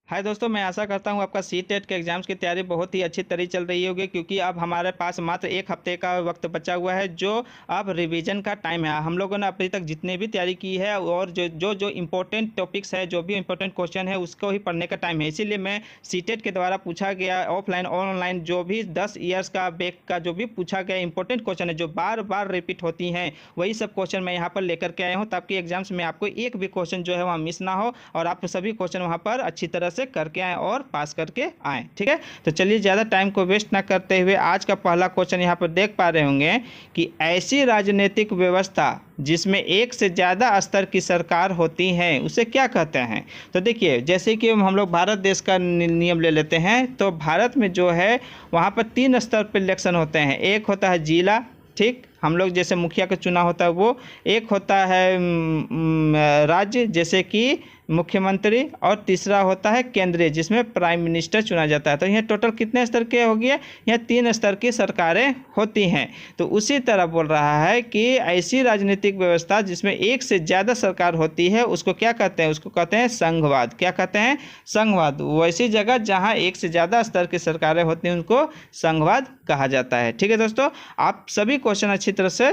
हाय दोस्तों, मैं आशा करता हूँ आपका सी टेट के एग्ज़ाम्स की तैयारी बहुत ही अच्छी तरह चल रही होगी, क्योंकि अब हमारे पास मात्र एक हफ्ते का वक्त बचा हुआ है, जो अब रिवीजन का टाइम है। हम लोगों ने अभी तक जितने भी तैयारी की है और जो इम्पोर्टेंट टॉपिक्स है, जो भी इम्पोर्टेंट क्वेश्चन है, उसको ही पढ़ने का टाइम है। इसीलिए मैं सी टेट के द्वारा पूछा गया ऑफलाइन और ऑनलाइन जो भी 10 ईयर्स का बैक का जो भी पूछा गया इंपॉर्टेंट क्वेश्चन है, जो बार बार रिपीट होती हैं, वही सब क्वेश्चन मैं यहाँ पर लेकर के आया हूँ, ताकि एग्जाम्स में आपको एक भी क्वेश्चन जो है वहाँ मिस ना हो और आप सभी क्वेश्चन वहाँ पर अच्छी तरह से करके आएँ और पास करके आएँ। ठीक है, तो चलिए ज़्यादा टाइम को वेस्ट ना करते हुए आज का पहला क्वेश्चन यहाँ पर देख पा रहे होंगे कि ऐसी राजनीतिक व्यवस्था जिसमें एक से ज़्यादा स्तर की सरकार होती है उसे क्या कहते हैं। तो देखिए, जैसे कि हम लोग भारत देश का नियम ले लेते हैं, तो भारत में जो है वहाँ पर 3 स्तर पर इलेक्शन होते हैं। एक होता है जिला, ठीक, हम लोग जैसे मुखिया का चुनाव होता है वो। एक होता है राज्य, जैसे कि मुख्यमंत्री, और तीसरा होता है केंद्रीय, जिसमें प्राइम मिनिस्टर चुना जाता है। तो यह टोटल कितने स्तर के हो गए? यह 3 स्तर की सरकारें होती हैं। तो उसी तरह बोल रहा है कि ऐसी राजनीतिक व्यवस्था जिसमें एक से ज़्यादा सरकार होती है उसको क्या कहते हैं? उसको कहते हैं संघवाद। क्या कहते हैं? संघवाद। वैसी जगह जहाँ एक से ज़्यादा स्तर की सरकारें होती हैं उनको संघवाद कहा जाता है। ठीक है दोस्तों, आप सभी क्वेश्चन अच्छी तरह से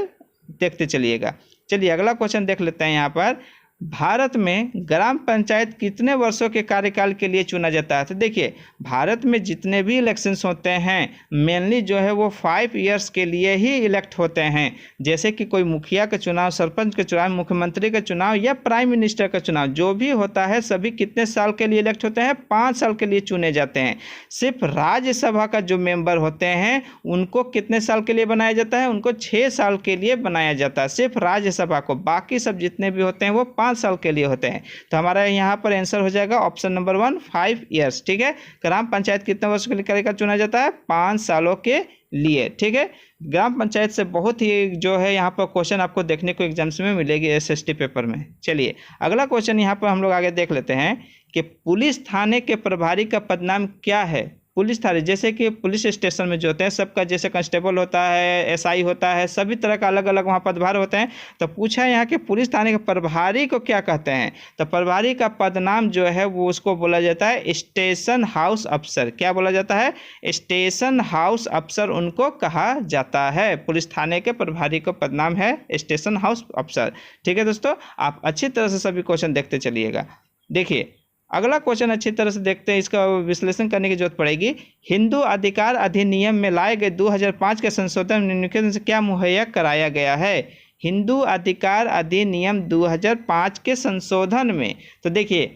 देखते चलिएगा। चलिए अगला क्वेश्चन देख लेते हैं। यहाँ पर भारत में ग्राम पंचायत कितने वर्षों के कार्यकाल के लिए चुना जाता है? तो देखिए, भारत में जितने भी इलेक्शंस होते हैं मेनली जो है वो 5 ईयर्स के लिए ही इलेक्ट होते हैं। जैसे कि कोई मुखिया का चुनाव, सरपंच का चुनाव, मुख्यमंत्री का चुनाव या प्राइम मिनिस्टर का चुनाव जो भी होता है, सभी कितने साल के लिए इलेक्ट होते हैं? 5 साल के लिए चुने जाते हैं। सिर्फ राज्यसभा का जो मेंबर होते हैं उनको कितने साल के लिए बनाया जाता है? उनको 6 साल के लिए बनाया जाता है, सिर्फ राज्यसभा को। बाकी सब जितने भी होते हैं वो 5 साल के लिए होते हैं। तो हमारा यहाँ पर आंसर हो जाएगा ऑप्शन नंबर 1, 5 ईयर्स। ठीक है, ग्राम पंचायत कितने वर्ष के लिए कार्यकाल चुना जाता है? 5 सालों के लिए। ठीक है, ग्राम पंचायत से बहुत ही जो है यहाँ पर क्वेश्चन आपको देखने को एग्जाम्स में मिलेगी एसएसटी पेपर में। चलिए अगला क्वेश्चन यहाँ पर हम लोग आगे देख लेते हैं कि पुलिस थाने के प्रभारी का पदनाम क्या है? पुलिस थाने, जैसे कि पुलिस स्टेशन में जो होते हैं सबका, जैसे कांस्टेबल होता है, एसआई होता है, सभी तरह का अलग अलग वहाँ पदभार होते हैं। तो पूछा यहाँ के पुलिस थाने के प्रभारी को क्या कहते हैं? तो प्रभारी का पदनाम जो है वो उसको बोला जाता है स्टेशन हाउस अफसर। क्या बोला जाता है? स्टेशन हाउस अफसर उनको कहा जाता है। पुलिस थाने के प्रभारी का पदनाम है स्टेशन हाउस अफसर। ठीक है दोस्तों, आप अच्छी तरह से सभी क्वेश्चन देखते चलिएगा। देखिए अगला क्वेश्चन अच्छी तरह से देखते हैं, इसका विश्लेषण करने की जरूरत पड़ेगी। हिंदू अधिकार अधिनियम में लाए गए 2005 के संशोधन निम्नलिखित में से क्या मुहैया कराया गया है? हिंदू अधिकार अधिनियम 2005 के संशोधन में, तो देखिए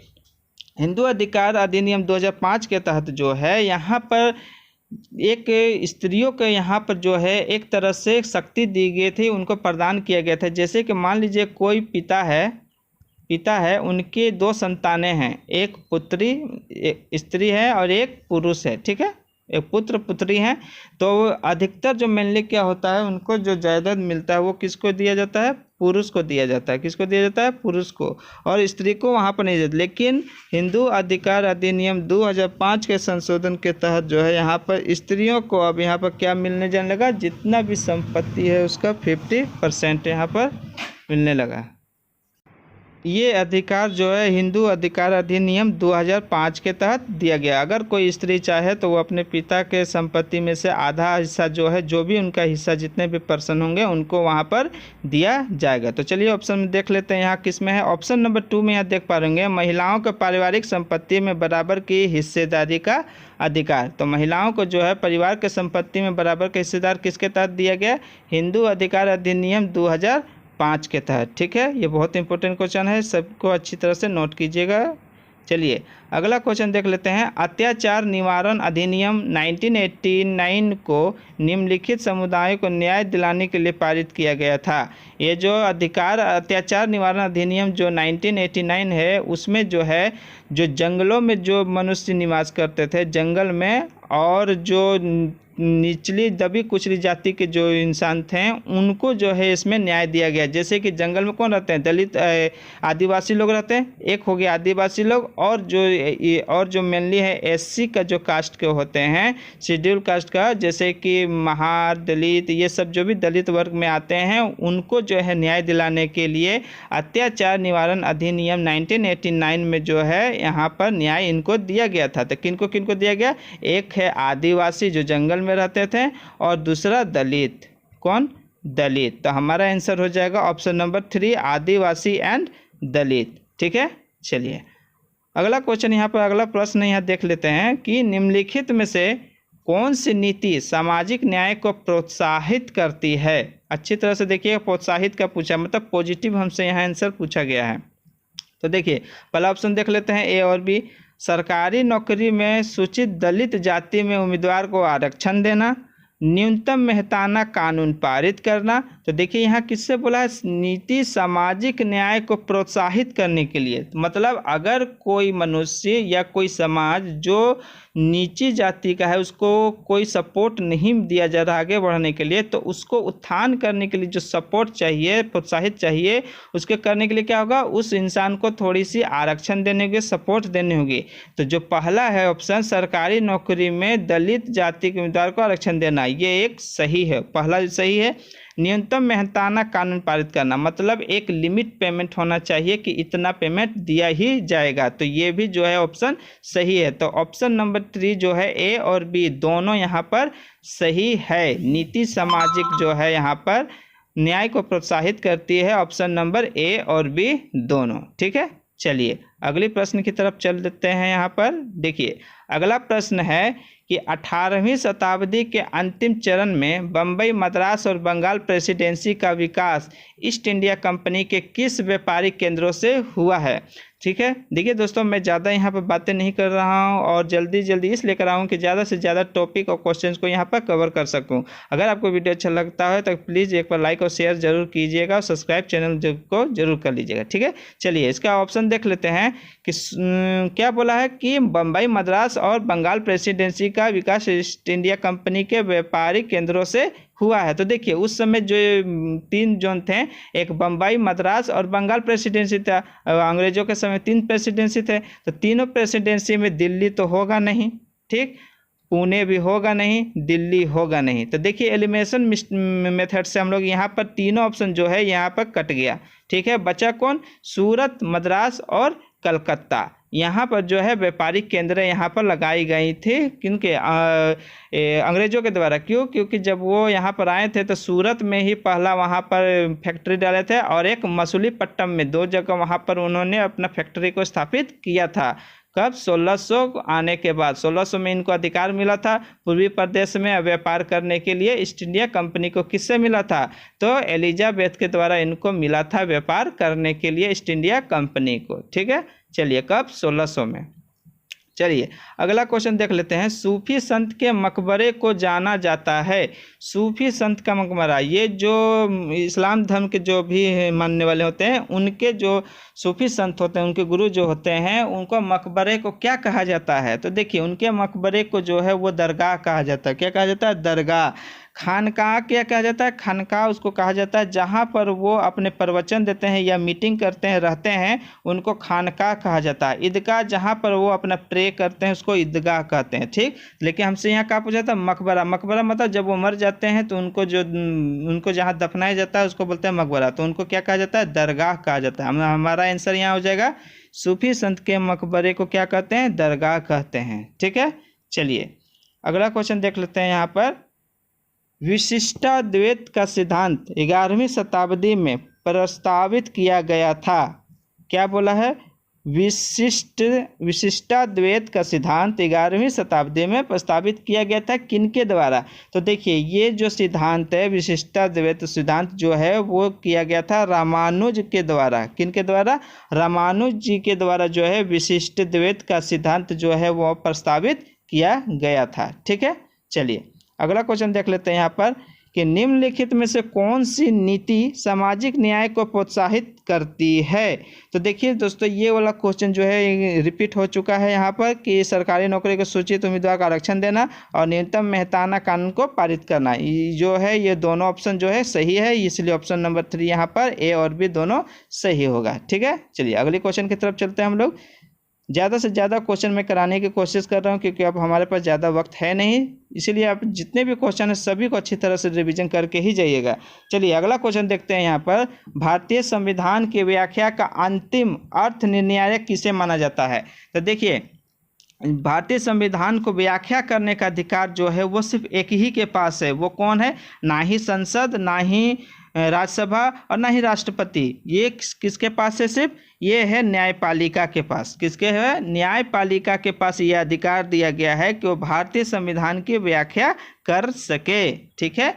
हिंदू अधिकार अधिनियम 2005 के तहत जो है यहाँ पर एक स्त्रियों के यहाँ पर जो है एक तरह से शक्ति दी गई थी, उनको प्रदान किया गया था। जैसे कि मान लीजिए कोई पिता है, उनके 2 संतानें हैं, एक पुत्री, एक स्त्री है और एक पुरुष है। ठीक है, एक पुत्र पुत्री हैं। तो अधिकतर जो मेनली क्या होता है, उनको जो जायदाद मिलता है वो किसको दिया जाता है? पुरुष को दिया जाता है। किसको दिया जाता है? पुरुष को, और स्त्री को वहाँ पर नहीं देते। लेकिन हिंदू अधिकार अधिनियम 2005 के संशोधन के तहत जो है यहाँ पर स्त्रियों को अब यहाँ पर क्या मिलने जाने लगा? जितना भी संपत्ति है उसका 50% यहाँ पर मिलने लगा। ये अधिकार जो है हिंदू अधिकार अधिनियम 2005 के तहत दिया गया। अगर कोई स्त्री चाहे तो वो अपने पिता के संपत्ति में से आधा हिस्सा जो है, जो भी उनका हिस्सा जितने भी पर्सन होंगे उनको वहाँ पर दिया जाएगा। तो चलिए ऑप्शन में देख लेते हैं यहाँ किस में है। ऑप्शन नंबर 2 में यहाँ देख पा रहे महिलाओं को पारिवारिक संपत्ति में बराबर की हिस्सेदारी का अधिकार। तो महिलाओं को जो है परिवार के संपत्ति में बराबर का हिस्सेदार किसके तहत दिया गया? हिंदू अधिकार अधिनियम 2005 के तहत। ठीक है, ये बहुत इंपॉर्टेंट क्वेश्चन है, सबको अच्छी तरह से नोट कीजिएगा। चलिए अगला क्वेश्चन देख लेते हैं। अत्याचार निवारण अधिनियम 1989 को निम्नलिखित समुदायों को न्याय दिलाने के लिए पारित किया गया था। ये जो अत्याचार निवारण अधिनियम जो 1989 है, उसमें जो है जो जंगलों में जो मनुष्य निवास करते थे जंगल में, और जो निचली दबी कुचली जाति के जो इंसान थे उनको जो है इसमें न्याय दिया गया। जैसे कि जंगल में कौन रहते हैं? दलित आदिवासी लोग रहते हैं, एक हो गया आदिवासी लोग, और जो और जो मेनली है एससी का जो कास्ट के होते हैं, शेड्यूल कास्ट का, जैसे कि महार, दलित, ये सब जो भी दलित वर्ग में आते हैं उनको जो है न्याय दिलाने के लिए अत्याचार निवारण अधिनियम 1989 में जो है यहाँ पर न्याय इनको दिया गया था। तो किनको किनको दिया गया? एक है आदिवासी जो जंगल में रहते थे, और दूसरा दलित। कौन? दलित। तो हमारा आंसर हो जाएगा ऑप्शन नंबर 3, आदिवासी एंड दलित। ठीक है, चलिए अगला क्वेश्चन यहाँ पर, अगला प्रश्न यहाँ देख लेते हैं कि निम्नलिखित में से कौन सी नीति सामाजिक न्याय को प्रोत्साहित करती है? अच्छी तरह से देखिए, प्रोत्साहित का पूछा, मतलब पॉजिटिव हमसे यहाँ आंसर पूछा गया है। तो देखिए पहला ऑप्शन देख लेते हैं, ए और बी। सरकारी नौकरी में सूचित दलित जाति में उम्मीदवार को आरक्षण देना, न्यूनतम मेहताना कानून पारित करना। तो देखिए यहाँ किससे बोला है? नीति सामाजिक न्याय को प्रोत्साहित करने के लिए। मतलब अगर कोई मनुष्य या कोई समाज जो नीची जाति का है उसको कोई सपोर्ट नहीं दिया जा रहा आगे बढ़ने के लिए, तो उसको उत्थान करने के लिए जो सपोर्ट चाहिए, प्रोत्साहित चाहिए, उसके करने के लिए क्या होगा? उस इंसान को थोड़ी सी आरक्षण देने होगी, सपोर्ट देनी होगी। तो जो पहला है ऑप्शन, सरकारी नौकरी में दलित जाति के उम्मीदवार को आरक्षण देना, ये एक सही है, पहला सही है। न्यूनतम मेहताना कानून पारित करना, मतलब एक लिमिट पेमेंट होना चाहिए कि इतना पेमेंट दिया ही जाएगा, तो ये भी जो है ऑप्शन सही है। तो ऑप्शन नंबर 3 जो है, ए और बी दोनों यहाँ पर सही है। नीति सामाजिक जो है यहाँ पर न्याय को प्रोत्साहित करती है, ऑप्शन नंबर ए और बी दोनों। ठीक है, चलिए अगले प्रश्न की तरफ चल देते हैं। यहाँ पर देखिए अगला प्रश्न है कि 18वीं शताब्दी के अंतिम चरण में बम्बई, मद्रास और बंगाल प्रेसिडेंसी का विकास ईस्ट इंडिया कंपनी के किस व्यापारिक केंद्रों से हुआ है? ठीक है, देखिए दोस्तों मैं ज़्यादा यहाँ पर बातें नहीं कर रहा हूँ और जल्दी इसलिए कर रहा हूँ कि ज़्यादा से ज़्यादा टॉपिक और क्वेश्चंस को यहाँ पर कवर कर सकूँ। अगर आपको वीडियो अच्छा लगता है तो प्लीज़ एक बार लाइक और शेयर जरूर कीजिएगा और सब्सक्राइब चैनल को जरूर कर लीजिएगा। ठीक है, चलिए इसका ऑप्शन देख लेते हैं कि क्या बोला है कि बम्बई, मद्रास और बंगाल प्रेसिडेंसी का विकास ईस्ट इंडिया कंपनी के व्यापारिक केंद्रों से हुआ है। तो देखिए उस समय जो 3 जोन थे, एक बम्बई, मद्रास और बंगाल प्रेसिडेंसी था। अंग्रेजों के समय 3 प्रेसिडेंसी थे, तो तीनों प्रेसिडेंसी में दिल्ली तो होगा नहीं, ठीक, पुणे भी होगा नहीं, दिल्ली होगा नहीं। तो देखिए एलिमिनेशन मेथड से हम लोग यहाँ पर तीनों ऑप्शन जो है यहाँ पर कट गया। ठीक है, बचा कौन? सूरत, मद्रास और कलकत्ता। यहाँ पर जो है व्यापारिक केंद्र यहाँ पर लगाई गई थी, क्योंकि अंग्रेजों के द्वारा। क्यों? क्योंकि जब वो यहाँ पर आए थे तो सूरत में ही पहला वहाँ पर फैक्ट्री डाले थे, और एक मसूलीपट्टनम में, 2 जगह वहाँ पर उन्होंने अपना फैक्ट्री को स्थापित किया था। कब? 1600 आने के बाद। 1600 में इनको अधिकार मिला था पूर्वी प्रदेश में व्यापार करने के लिए। ईस्ट इंडिया कंपनी को किससे मिला था? तो एलिजाबेथ के द्वारा इनको मिला था व्यापार करने के लिए ईस्ट इंडिया कंपनी को। ठीक है, चलिए कब? 1600 में। चलिए अगला क्वेश्चन देख लेते हैं। सूफी संत के मकबरे को जाना जाता है। सूफी संत का मकबरा, ये जो इस्लाम धर्म के जो भी मानने वाले होते हैं, उनके जो सूफी संत होते हैं, उनके गुरु जो होते हैं, उनको मकबरे को क्या कहा जाता है? तो देखिए उनके मकबरे को जो है वो दरगाह कहा जाता है। क्या कहा जाता है? दरगाह। खानकाह क्या कहा जाता है? खानकाह उसको कहा जाता है जहाँ पर वो अपने प्रवचन देते हैं या मीटिंग करते हैं, रहते हैं, उनको खानकाह कहा जाता है। ईदगाह जहाँ पर वो अपना प्रे करते हैं उसको ईदगाह कहते हैं। ठीक, लेकिन हमसे यहाँ क्या पूछा था? मकबरा। मकबरा मतलब जब वो मर जाते हैं तो उनको जहाँ दफनाया जाता है उसको बोलते हैं मकबरा, तो उनको क्या कहा जाता है? दरगाह कहा जाता है। हमारा आंसर यहाँ हो जाएगा, सूफी संत के मकबरे को क्या कहते हैं? दरगाह कहते हैं। ठीक है, चलिए अगला क्वेश्चन देख लेते हैं। यहाँ पर विशिष्टाद्वैत का सिद्धांत 11वीं शताब्दी में प्रस्तावित किया गया था। क्या बोला है? विशिष्टाद्वैत का सिद्धांत 11वीं शताब्दी में प्रस्तावित किया गया था। किनके द्वारा? तो देखिए ये जो सिद्धांत है, विशिष्टाद्वैत सिद्धांत जो है वो किया गया था रामानुज के द्वारा। किनके द्वारा? रामानुज जी के द्वारा जो है विशिष्टाद्वैत का सिद्धांत जो है वो प्रस्तावित किया गया था। ठीक है, चलिए अगला क्वेश्चन देख लेते हैं यहाँ पर कि निम्नलिखित में से कौन सी नीति सामाजिक न्याय को प्रोत्साहित करती है? तो देखिए दोस्तों ये वाला क्वेश्चन जो है रिपीट हो चुका है यहाँ पर कि सरकारी नौकरी को सूचित उम्मीदवार को आरक्षण देना और न्यूनतम मेहताना कानून को पारित करना, जो है ये दोनों ऑप्शन जो है सही है, इसलिए ऑप्शन नंबर 3 यहाँ पर ए और बी दोनों सही होगा। ठीक है, चलिए अगले क्वेश्चन की तरफ चलते हैं हम लोग। ज़्यादा से ज़्यादा क्वेश्चन मैं कराने की कोशिश कर रहा हूँ, क्योंकि अब हमारे पास ज़्यादा वक्त है नहीं, इसीलिए आप जितने भी क्वेश्चन हैं सभी को अच्छी तरह से रिवीजन करके ही जाइएगा। चलिए अगला क्वेश्चन देखते हैं यहाँ पर, भारतीय संविधान की व्याख्या का अंतिम अर्थ निर्णायक किसे माना जाता है। तो देखिए, भारतीय संविधान को व्याख्या करने का अधिकार जो है वो सिर्फ एक ही के पास है। वो कौन है? ना ही संसद, ना ही राज्यसभा और ना ही राष्ट्रपति। ये किसके पास है? सिर्फ ये है न्यायपालिका के पास। किसके है? न्यायपालिका के पास ये अधिकार दिया गया है कि वो भारतीय संविधान की व्याख्या कर सके। ठीक है,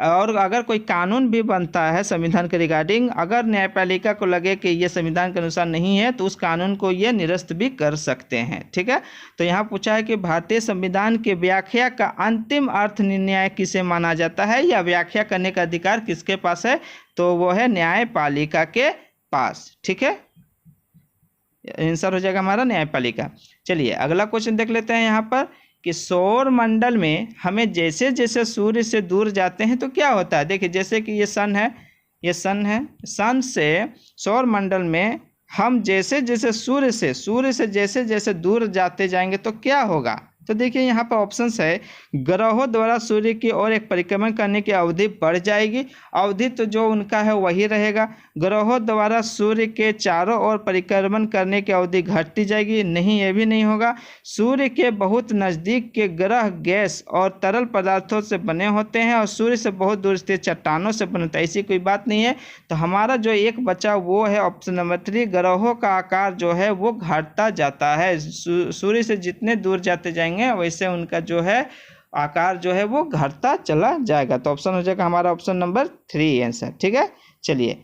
और अगर कोई कानून भी बनता है संविधान के रिगार्डिंग, अगर न्यायपालिका को लगे कि ये संविधान के अनुसार नहीं है तो उस कानून को ये निरस्त भी कर सकते हैं। ठीक है, तो यहाँ पूछा है कि भारतीय संविधान की व्याख्या का अंतिम अर्थ निर्णायक किसे माना जाता है, या व्याख्या करने का अधिकार किसके पास है? तो वो है न्यायपालिका के पास। ठीक है, आंसर हो जाएगा हमारा न्यायपालिका। चलिए अगला क्वेश्चन देख लेते हैं यहाँ पर कि सौर मंडल में हमें जैसे जैसे सूर्य से दूर जाते हैं तो क्या होता है। देखिए, जैसे कि ये सन है, ये सन है, सन से सौर मंडल में हम जैसे जैसे सूर्य से जैसे जैसे दूर जाते जाएंगे तो क्या होगा। तो देखिए यहाँ पर ऑप्शंस है, ग्रहों द्वारा सूर्य की ओर एक परिक्रमण करने की अवधि बढ़ जाएगी। अवधि तो जो उनका है वही रहेगा। ग्रहों द्वारा सूर्य के चारों ओर परिक्रमण करने की अवधि घटती जाएगी। नहीं, ये भी नहीं होगा। सूर्य के बहुत नज़दीक के ग्रह गैस और तरल पदार्थों से बने होते हैं और सूर्य से बहुत दूर स्थित चट्टानों से बने होते हैं। ऐसी कोई बात नहीं है। तो हमारा जो एक बचा वो है ऑप्शन नंबर 3, ग्रहों का आकार जो है वो घटता जाता है। सूर्य से जितने दूर जाते जाएंगे वैसे उनका जो है आकार जो है वो घटता चला जाएगा। तो ऑप्शन हो जाएगा हमारा ऑप्शन नंबर 3 आंसर। ठीक है, चलिए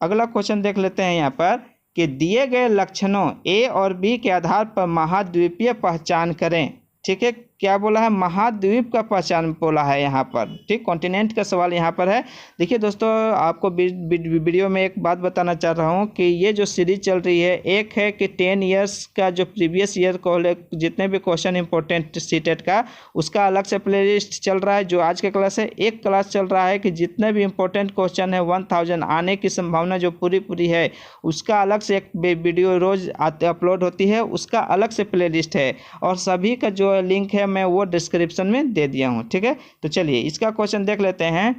अगला क्वेश्चन देख लेते हैं यहाँ पर कि दिए गए लक्षणों ए और बी के आधार पर महाद्वीपीय पहचान करें। ठीक है, क्या बोला है? महाद्वीप का पहचान बोला है यहाँ पर। ठीक, कॉन्टिनेंट का सवाल यहाँ पर है। देखिए दोस्तों, आपको वीडियो में एक बात बताना चाह रहा हूँ कि ये जो सीरीज चल रही है, एक है कि 10 इयर्स का जो प्रीवियस ईयर को जितने भी क्वेश्चन इंपॉर्टेंट सीटेट का, उसका अलग से प्ले लिस्ट चल रहा है जो आज का क्लास है। एक क्लास चल रहा है कि जितने भी इंपॉर्टेंट क्वेश्चन है 1000 आने की संभावना जो पूरी है, उसका अलग से एक वीडियो रोज अपलोड होती है, उसका अलग से प्ले लिस्ट है और सभी का जो लिंक है मैं वो डिस्क्रिप्शन में दे दिया हूँ। ठीक है, तो चलिए इसका क्वेश्चन देख लेते हैं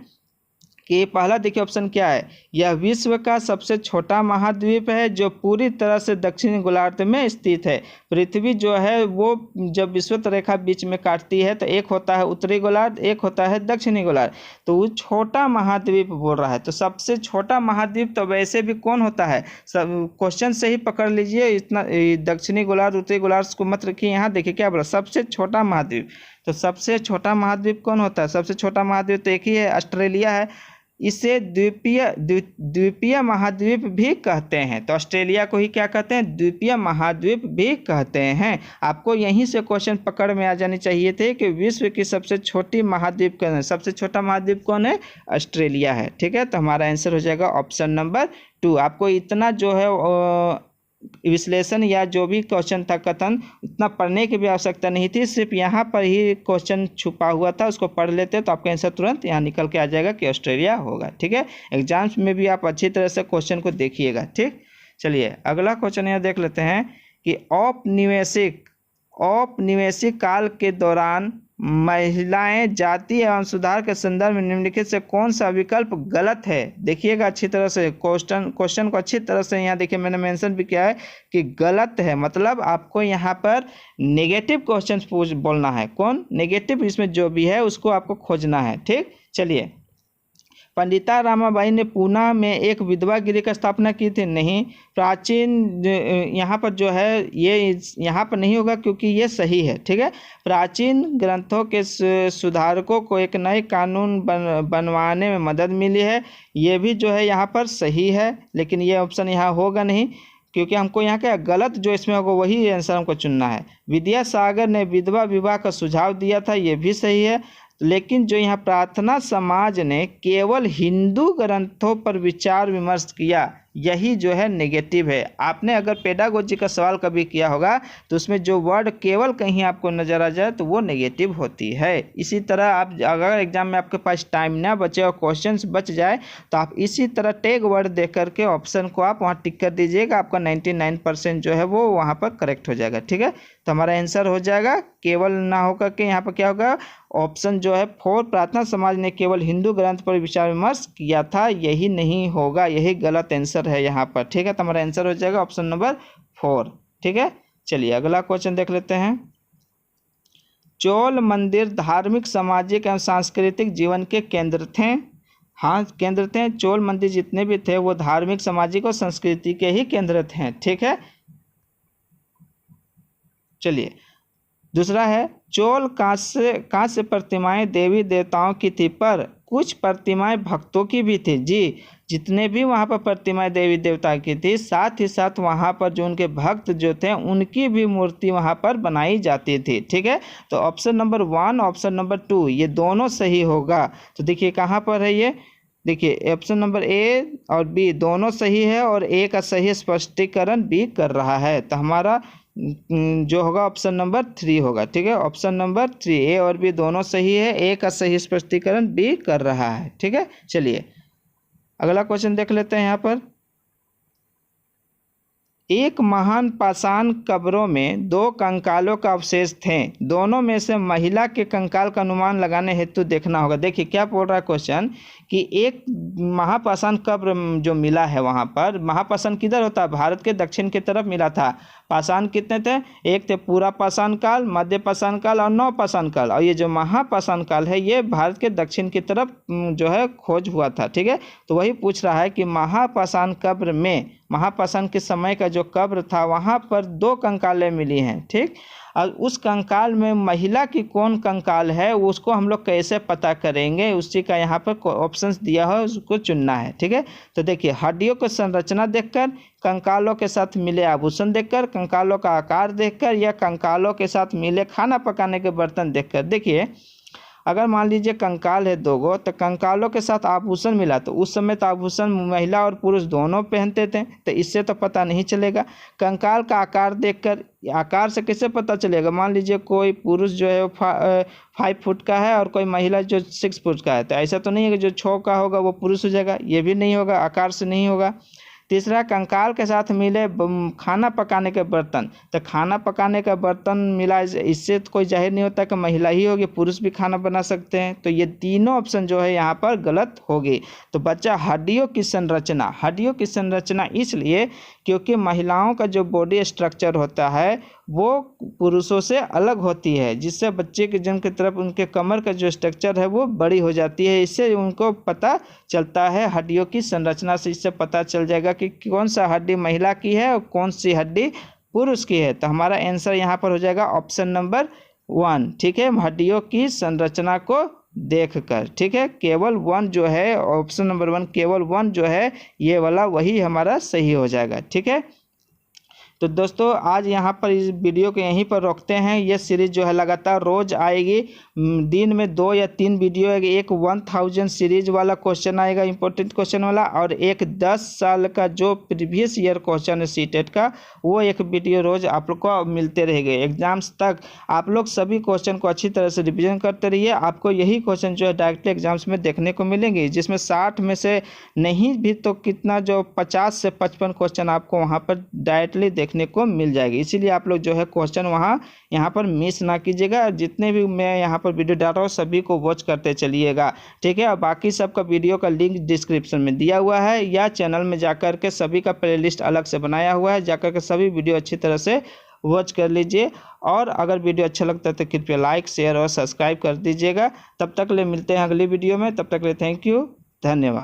कि पहला देखिए ऑप्शन क्या है। यह विश्व का सबसे छोटा महाद्वीप है जो पूरी तरह से दक्षिणी गोलार्ध में स्थित है। पृथ्वी जो है वो जब विषुवत रेखा बीच में काटती है तो एक होता है उत्तरी गोलार्ध, एक होता है दक्षिणी गोलार्ध। तो वो छोटा महाद्वीप बोल रहा है, तो सबसे छोटा महाद्वीप तो वैसे भी कौन होता है? सब क्वेश्चन से ही पकड़ लीजिए, इतना दक्षिणी गोलार्ध उत्तरी गोलार्ध को मत रखिए। यहाँ देखिए क्या बोला, सबसे छोटा महाद्वीप। तो सबसे छोटा महाद्वीप कौन होता है? सबसे छोटा महाद्वीप तो एक ही है, ऑस्ट्रेलिया है। इसे द्वीपीय महाद्वीप भी कहते हैं। तो ऑस्ट्रेलिया को ही क्या कहते हैं? द्वीपीय महाद्वीप भी कहते हैं। आपको यहीं से क्वेश्चन पकड़ में आ जानी चाहिए थे कि विश्व की सबसे छोटी महाद्वीप कौन है? सबसे छोटा महाद्वीप कौन है? ऑस्ट्रेलिया है। ठीक है, तो हमारा आंसर हो जाएगा ऑप्शन नंबर 2। आपको इतना जो है विश्लेषण या जो भी क्वेश्चन था कथन, इतना पढ़ने की भी आवश्यकता नहीं थी। सिर्फ यहाँ पर ही क्वेश्चन छुपा हुआ था, उसको पढ़ लेते तो आपका आंसर तुरंत यहाँ निकल के आ जाएगा कि ऑस्ट्रेलिया होगा। ठीक है, एग्जाम्स में भी आप अच्छी तरह से क्वेश्चन को देखिएगा। ठीक, चलिए अगला क्वेश्चन यहाँ देख लेते हैं कि औपनिवेशिक काल के दौरान महिलाएं जाति एवं सुधार के संदर्भ में निम्नलिखित से कौन सा विकल्प गलत है। देखिएगा अच्छी तरह से क्वेश्चन को अच्छी तरह से यहाँ देखिए मैंने मेंशन भी किया है कि गलत है, मतलब आपको यहाँ पर नेगेटिव क्वेश्चन बोलना है। कौन नेगेटिव? इसमें जो भी है उसको आपको खोजना है। ठीक, चलिए पंडिता रामाबाई ने पूना में एक विधवा गृह की स्थापना की थी। नहीं, प्राचीन यहाँ पर जो है ये यहाँ पर नहीं होगा क्योंकि ये सही है। ठीक है, प्राचीन ग्रंथों के सुधारकों को एक नए कानून बनवाने में मदद मिली है। ये भी जो है यहाँ पर सही है, लेकिन ये ऑप्शन यहाँ होगा नहीं क्योंकि हमको यहाँ क्या गलत जो इसमें होगा वही आंसर हमको चुनना है। विद्यासागर ने विधवा विवाह का सुझाव दिया था, ये भी सही है। लेकिन जो यहाँ प्रार्थना समाज ने केवल हिंदू ग्रंथों पर विचार विमर्श किया, यही जो है नेगेटिव है। आपने अगर पेडागोजी का सवाल कभी किया होगा तो उसमें जो वर्ड केवल कहीं आपको नज़र आ जाए तो वो नेगेटिव होती है। इसी तरह आप अगर एग्जाम में आपके पास टाइम ना बचे और क्वेश्चंस बच जाए तो आप इसी तरह टैग वर्ड देख करके ऑप्शन को आप वहाँ टिक कर दीजिएगा, आपका 99% जो है वो वहाँ पर करेक्ट हो जाएगा। ठीक है, तो हमारा आंसर हो जाएगा केवल ना होकर के यहाँ पर क्या होगा, ऑप्शन जो है 4 प्रार्थना समाज ने केवल हिंदू ग्रंथ पर विचार विमर्श किया था, यही नहीं होगा, यही गलत आंसर है यहाँ पर। ठीक है, तो हमारा आंसर हो जाएगा ऑप्शन नंबर 4। ठीक है, चलिए अगला क्वेश्चन देख लेते हैं। चोल मंदिर धार्मिक, सामाजिक एवं सांस्कृतिक जीवन के केंद्र थे। हाँ, केंद्र थे। चोल मंदिर जितने भी थे वो धार्मिक, सामाजिक और संस्कृति के ही केंद्र थे। ठीक है, चलिए दूसरा है, चोल कांस्य प्रतिमाएं देवी देवताओं की थी, पर कुछ प्रतिमाएं भक्तों की भी थी। जी, जितने भी वहाँ पर प्रतिमाएं देवी देवता की थी, साथ ही साथ वहाँ पर जो उनके भक्त जो थे उनकी भी मूर्ति वहाँ पर बनाई जाती थी। ठीक है, तो ऑप्शन नंबर 1, ऑप्शन नंबर 2 ये दोनों सही होगा। तो देखिए कहाँ पर है ये, देखिए ऑप्शन नंबर ए और बी दोनों सही है और ए का सही स्पष्टीकरण बी कर रहा है। तो हमारा जो होगा ऑप्शन नंबर 3 होगा। ठीक है, ऑप्शन नंबर 3, ए और बी दोनों सही है, ए का सही स्पष्टीकरण बी कर रहा है। ठीक है, चलिए अगला क्वेश्चन देख लेते हैं। यहाँ पर एक महान पाषाण कब्रों में 2 कंकालों का अवशेष थे, दोनों में से महिला के कंकाल का अनुमान लगाने हेतु देखना होगा। देखिए क्या बोल रहा है क्वेश्चन कि एक महापाषाण कब्र जो मिला है, वहाँ पर महापाषाण किधर होता है, भारत के दक्षिण की तरफ मिला था। पाषाण कितने थे, एक थे पूरा पाषाण काल, मध्य पाषाण काल और नवपाषाण काल, और ये जो महापाषाण काल है ये भारत के दक्षिण की तरफ जो है खोज हुआ था। ठीक है, तो वही पूछ रहा है कि महापाषाण कब्र में, महापाषाण के समय का जो कब्र था वहाँ पर 2 कंकालें मिली हैं। ठीक, और उस कंकाल में महिला की कौन कंकाल है उसको हम लोग कैसे पता करेंगे, उसी का यहाँ पर ऑप्शंस दिया है, उसको चुनना है। ठीक है, तो देखिए हड्डियों की संरचना देखकर, कंकालों के साथ मिले आभूषण देखकर, कंकालों का आकार देखकर, या कंकालों के साथ मिले खाना पकाने के बर्तन देखकर। देखिए अगर मान लीजिए कंकाल है 2 गो, तो कंकालों के साथ आभूषण मिला तो उस समय तो आभूषण महिला और पुरुष दोनों पहनते थे, तो इससे तो पता नहीं चलेगा। कंकाल का आकार देखकर, आकार से कैसे पता चलेगा, मान लीजिए कोई पुरुष जो है 5 फुट का है और कोई महिला जो 6 फुट का है, तो ऐसा तो नहीं है कि जो 6 का होगा वो पुरुष हो जाएगा, ये भी नहीं होगा, आकार से नहीं होगा। तीसरा, कंकाल के साथ मिले खाना पकाने के बर्तन, तो खाना पकाने का बर्तन मिला, इससे तो कोई जाहिर नहीं होता कि महिला ही होगी, पुरुष भी खाना बना सकते हैं। तो ये तीनों ऑप्शन जो है यहाँ पर गलत होगी। तो बच्चा हड्डियों की संरचना, हड्डियों की संरचना इसलिए क्योंकि महिलाओं का जो बॉडी स्ट्रक्चर होता है वो पुरुषों से अलग होती है, जिससे बच्चे के जन्म की तरफ उनके कमर का जो स्ट्रक्चर है वो बड़ी हो जाती है। इससे उनको पता चलता है हड्डियों की संरचना से, इससे पता चल जाएगा कि कौन सा हड्डी महिला की है और कौन सी हड्डी पुरुष की है। तो हमारा आंसर यहाँ पर हो जाएगा ऑप्शन नंबर 1। ठीक है, हड्डियों की संरचना को देखकर। ठीक है, केवल 1 जो है, ऑप्शन नंबर 1 केवल 1 जो है ये वाला वही हमारा सही हो जाएगा। ठीक है, तो दोस्तों आज यहाँ पर इस वीडियो को यहीं पर रोकते हैं। ये सीरीज़ जो है लगातार रोज़ आएगी, दिन में 2 या 3 वीडियो आएगी। एक 1000 सीरीज वाला क्वेश्चन आएगा, इंपॉर्टेंट क्वेश्चन वाला, और एक 10 साल का जो प्रीवियस ईयर क्वेश्चन है सीटेट का, वो एक वीडियो रोज़ आप लोग को मिलते रहेंगे। एग्जाम्स तक आप लोग सभी क्वेश्चन को अच्छी तरह से रिविजन करते रहिए, आपको यही क्वेश्चन जो है डायरेक्टली एग्जाम्स में देखने को मिलेंगे, जिसमें 60 में से नहीं भी तो कितना जो 50 से 55 क्वेश्चन आपको वहाँ पर डायरेक्टली देखने को मिल जाएगी। इसीलिए आप लोग जो है क्वेश्चन यहाँ पर मिस ना कीजिएगा। जितने भी मैं यहाँ पर वीडियो डाल रहा हूँ सभी को वॉच करते चलिएगा। ठीक है, और बाकी सबका वीडियो का लिंक डिस्क्रिप्शन में दिया हुआ है, या चैनल में जाकर के सभी का प्लेलिस्ट अलग से बनाया हुआ है, जाकर के सभी वीडियो अच्छी तरह से वॉच कर लीजिए। और अगर वीडियो अच्छा लगता है तो कृपया लाइक, शेयर और सब्सक्राइब कर दीजिएगा। तब तक ले मिलते हैं अगली वीडियो में, तब तक ले थैंक यू, धन्यवाद।